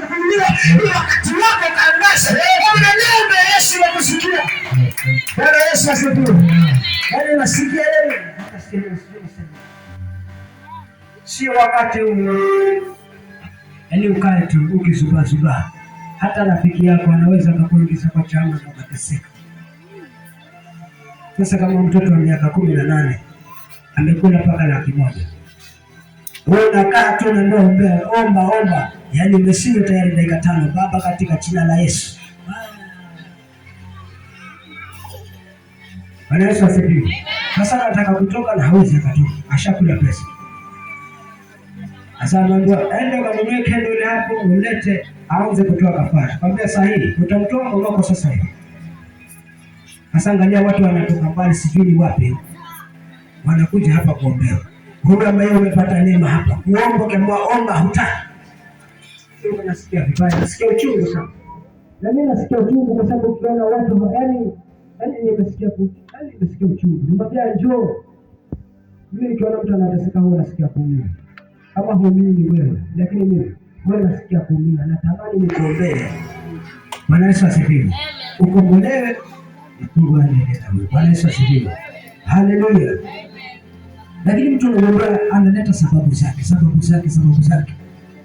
wakati wako kaangaza. Unaniomba Yesu na kusikia. Bwana Yesu asifiwe. Yaani nasikia leo. Sio wakati yaani ukae tu ukizubazuba. Hata rafiki yako anaweza kukuingiza kwa chama na ukateseka. Sasa kama mtoto wa miaka 18 amekula paka 100,000. Wewe unakaa tu na omba. Yaani umeshinda tayari dakika 5. Baba, katika jina la Yesu. Bwana Yesu asifiwe. Sasa anataka kutoka na hawezi akatoka. Ashakula pesa. Sasa anaambiwa ende kanunue kendo hapo ulete aanze kutoa kafara. Kwambia sahihi, utamtoa kwa wako sasa hivi. Sasa angalia watu wanatoka mbali sijui wapi. Wanakuja hapa kuombewa. Wewe ambaye umepata neema hapa, kuomba kama omba hutaki. Sio nasikia vibaya, nasikia uchungu sana. Na mimi nasikia uchungu kwa sababu ukiona watu yaani nimesikia uchungu. Nimwambia njoo. Mimi nikiona mtu anateseka huwa nasikia kuumia. Kama huumii wewe, lakini mimi wewe nasikia kuumia. Natamani nikuombee. Bwana Yesu asifiwe. Ukombolewe, Mungu anaendelea. Bwana Yesu asifiwe. Haleluya. Lakini mtu anaomba analeta sababu zake.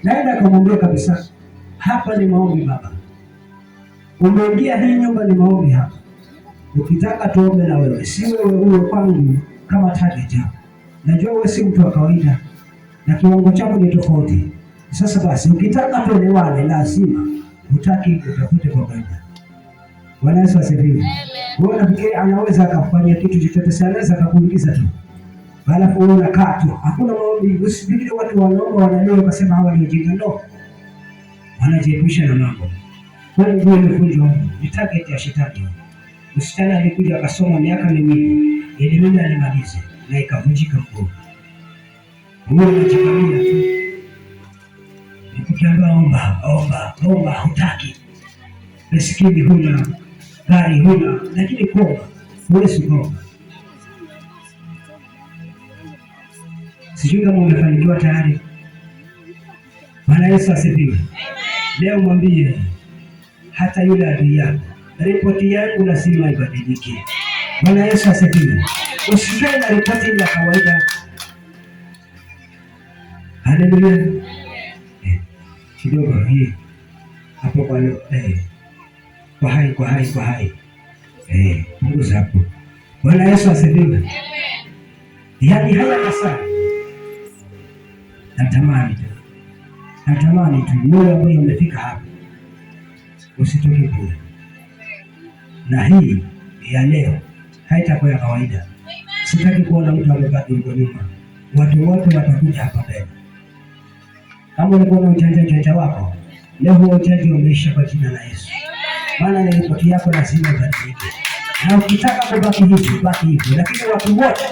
Naenda kumwambia kabisa, hapa ni maombi baba. Umeingia hii nyumba ni maombi hapa. Ukitaka tuombe na wewe, si wewe uwe kwangu kama target hapo. Najua wewe si mtu wa kawaida na kiwango chako ni tofauti. Sasa basi ukitaka tuelewane lazima utaki utafute kwa kawaida. Bwana Yesu asifiwe. Wewe unafikiri anaweza akafanya kitu chochote? Si anaweza akakuingiza tu. Halafu wewe unakaa tu. Hakuna maombi. Usifikiri watu wanaomba wanaleo wakasema hawa ni wajinga. No. Wanajiepusha na mambo. Wewe ndio umefunjwa. Ni target ya shetani. Msichana alikuja akasoma miaka 2 elimu alimaliza na ikavunjika mguu. Wewe unajikamia tu. Nikikwambia omba hutaki. Maskini huna, gari huna, lakini kuomba huwezi kuomba. Sijui kama umefanikiwa tayari. Bwana Yesu asifiwe. Leo mwambie hata yule adui yako, ripoti yangu lazima ibadilike. Bwana Yesu asifiwe. Usikae na ripoti ya kawaida. Haleluya. Kidogo hii hapo kwa leo kwa hai. Mungu zako. Bwana Yesu asifiwe. Yaani haya masaa natamani tu wewe ambaye umefika hapa usitoke kule. Na hii ya leo haitakuwa ya kawaida. Sitaki kuona mtu amebaki huko nyuma. Watu wote watakuja hapa mbele. Kama ulikuwa na ujanja wako, leo huo ujanja umeisha kwa jina la Yesu. Maana ni ripoti yako lazima ibadilike. Na ukitaka kubaki hivi, baki hivi. Lakini watu wote,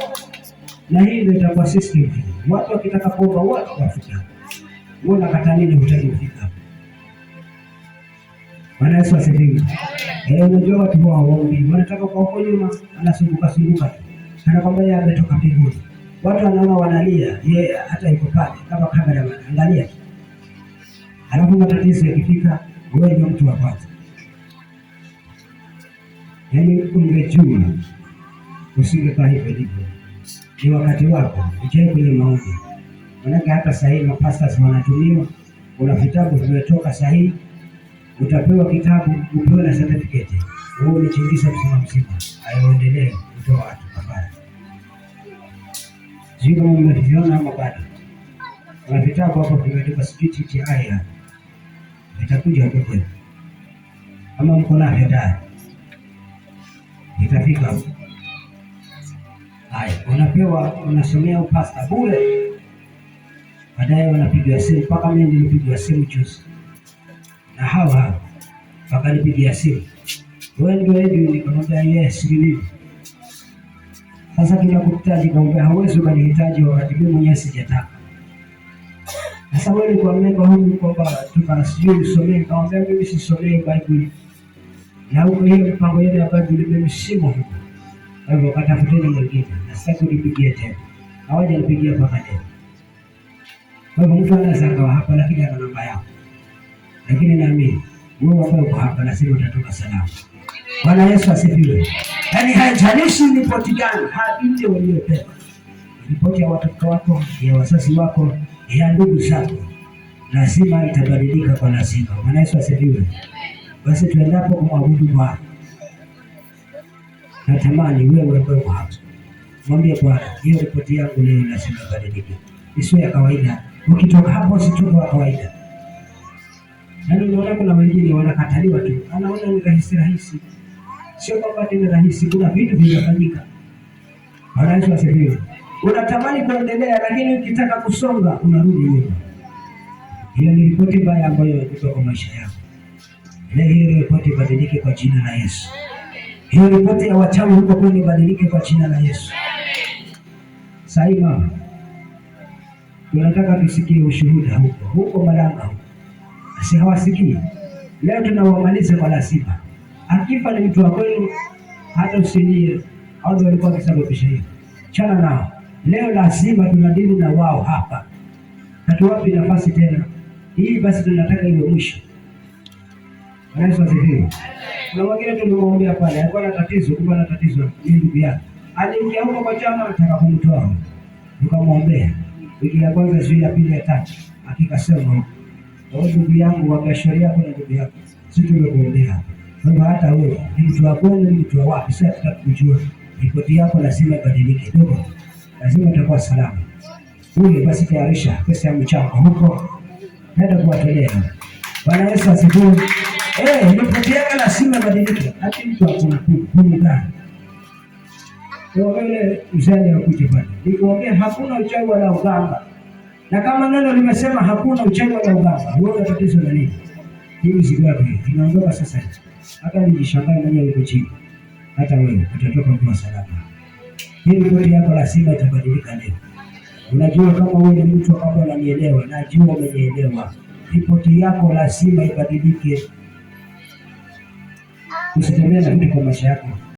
na hii ndio itakuwa system. Watu wakitaka kuomba wote wafika. Wewe unakata nini hutaki kufika? Bwana Yesu asifiwe. Unajua watu hawaombi. Wanataka kwa huko nyuma, anasumbuka tu. Anakwambia yeye ametoka mbinguni. Watu wanaona wanalia, yeye hata yuko pale kama kamera angalia. Alafu matatizo yakifika, wewe ndio mtu wa kwanza. Yaani ungejua usingekaa hivyo. Ni wakati wako ujae kwenye maombi. Maana hata sasa hivi mapastors wanatumiwa, kuna vitabu vimetoka sasa hivi. Utapewa kitabu, upewe na certificate. Wewe unichingisha mzima. Aendelee kutoa watu kafara. Sio kama mmeviona ama bado. Kuna vitabu hapo vimeandikwa CTTI hapa. Itakuja hapo kwenu. Kama mko na dai. Itafika hapo. Haya, unapewa unasomea upasta bure. Baadaye wanapiga simu mpaka mimi nilipiga simu juzi. Na hawa wakanipigia simu. Wewe ndio hivi nikamwambia yes mimi. Sasa tunakuhitaji kaomba, hauwezi ukanihitaji wakati mimi mwenyewe sijataka. Sasa wewe kwa mlengo huu kwamba tukasijui usomee, kaomba mimi sisomee Biblia. Na huko hiyo mpango yote ya Biblia mimi simo huko. Kwa hivyo katafuteni mwingine. Na sasa kunipigia tena. Hawaja nipigia mpaka leo. Kwa hivyo mtu anaweza akawa hapa lakini ana namba yako. lakini naamini wewe ambaye uko hapa lazima utatoka salama. Bwana Yesu asifiwe. Yaani haijalishi ripoti gani, ile waliopewa ripoti ya watoto wako, ya wazazi wako, ya ndugu zako, lazima itabadilika kwa lazima. Bwana Yesu asifiwe. Basi tuendapo kumwabudu Bwana, natamani wewe ambaye uko hapa mwambie Bwana, hiyo ripoti yangu leo lazima ibadilike. Isiwe ya kawaida. Ukitoka hapo usitoke wa kawaida. Yaani unaona kuna wengine wanakataliwa tu. Anaona ni rahisi. Sio kwamba ni rahisi, kuna vitu vinafanyika. Bwana Yesu asifiwe. Unatamani kuendelea lakini ukitaka kusonga unarudi nyuma. Hiyo ni ripoti mbaya ambayo iko kwa maisha yako. Hiyo ripoti ibadilike kwa jina la Yesu. Hiyo ripoti ya wachawi huko kwenu ibadilike kwa jina la Yesu. Sasa mama, tunataka tusikie ushuhuda huko Malanga huko. Si hawasikii. Leo tunawamaliza kwa lazima. Akifa ni mtu wa kwenu, hata usilie au ndio walikuwa wakisababisha hiyo. Chana nao. Leo lazima tunadili na wao hapa. Hatuwapi nafasi tena. Hii basi tunataka iwe mwisho. Bwana Yesu asifiwe. Kuna wengine tulimwombea pale, alikuwa na tatizo, kumbe na tatizo ni ndugu yake. Aliingia huko kwa chama anataka kumtoa. Tukamwombea. Wiki ya kwanza, siku ya pili, ya tatu, akikasema, ndugu yangu, wakashauri yako na ndugu yako, sisi tumekuombea. Kwa hata wewe ni mtu wa kwenu, ni mtu wa wapi? Sasa tutakujua. Ripoti yako lazima ibadilike. Ndio. Lazima utakuwa salama. Wewe basi tayarisha pesa ya mchango huko. Nenda kuwatolea. Bwana Yesu asifiwe. Ripoti yako lazima ibadilike. Hata mtu hakuna kumdhani. Kwa vile mzee akuje pale. Nikwambia hakuna uchawi wala uganga. Na kama neno limesema hakuna uchawi wala uganga, wewe tatizo na nini? Hii zigapi inaondoka sasa. Hata nijishangae mwenyewe yuko chini. Hata wewe utatoka kwa salama. Hii ripoti yako lazima itabadilika leo. Unajua kama wewe ni mtu ambaye unanielewa, najua umenielewa. Ripoti yako lazima ibadilike. Usitembee na vitu kwa maisha yako.